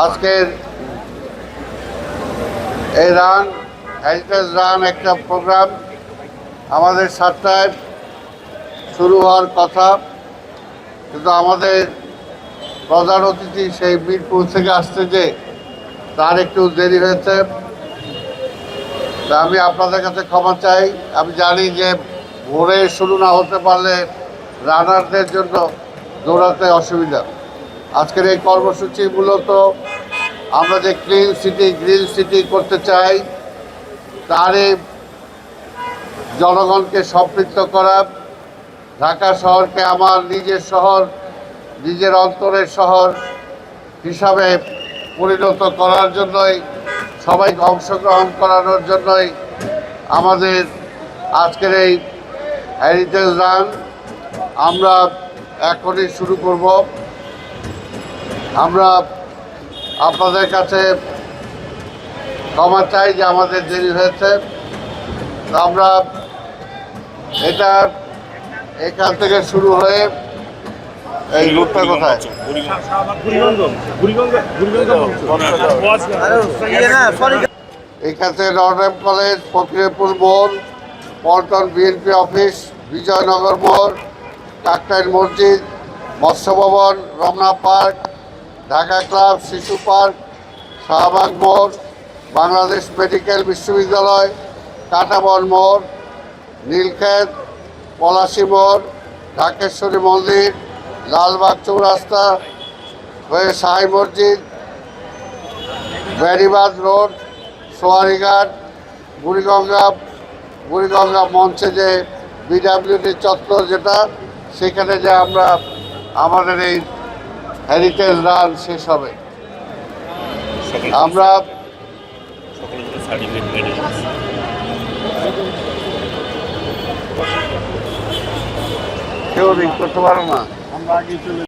আজকের এই run heritage run একটা প্রোগ্রাম আমাদের 7টায় শুরু হওয়ার কথা, কিন্তু আমাদের প্রধান অতিথি সেই মিরপুর থেকে আসতে যে তার একটু দেরি হয়েছে। তা আমি আপনাদের কাছে ক্ষমা চাই। আমি জানি যে ভোরে শুরু না হতে পারলে রানারদের জন্য দৌড়াতে অসুবিধা। আজকের এই কর্মসূচি মূলত আমরা যে ক্লিন সিটি গ্রিন সিটি করতে চাই তারই জনগণকে সম্পৃক্ত করা, ঢাকা শহরকে আমার নিজের শহর, নিজের অন্তরের শহর হিসাবে পরিণত করার জন্যই, সবাইকে অংশগ্রহণ করানোর জন্যই আমাদের আজকের এই হেরিটেজ রান আমরা এখনই শুরু করব। আমরা আপনাদের কাছে ক্ষমা চাই যে আমাদের দেরি হয়েছে। আমরা এটা এখান থেকে শুরু হয়ে এই রুটটা কোথায় এখান থেকে নর্থ কলেজ, ফকিরপুর মোড়, পল্টন বিএনপি অফিস, বিজয়নগর মোড়, কাকটাইল মসজিদ, মৎস্য ভবন, রমনা পার্ক, ঢাকা ক্লাব, শিশু পার্ক, শাহবাগ মোড়, বাংলাদেশ মেডিকেল বিশ্ববিদ্যালয়, কাটাবন মোড়, নীলক্ষেত, পলাশী মোড়, ঢাকেশ্বরী মন্দির, লালবাগ চৌরাস্তা হয়ে শাহী মসজিদ, বেড়িবাঁধ রোড, সোয়ারিঘাট, বুড়িগঙ্গা মঞ্চে যে বিডাব্লিউডি চত্বর যেটা, সেখানে যে আমরা আমাদের এই হেরিটেজ রান শেষ হবে। আমরা কেউ রিং করতে পারো না, আমরা আগে চলে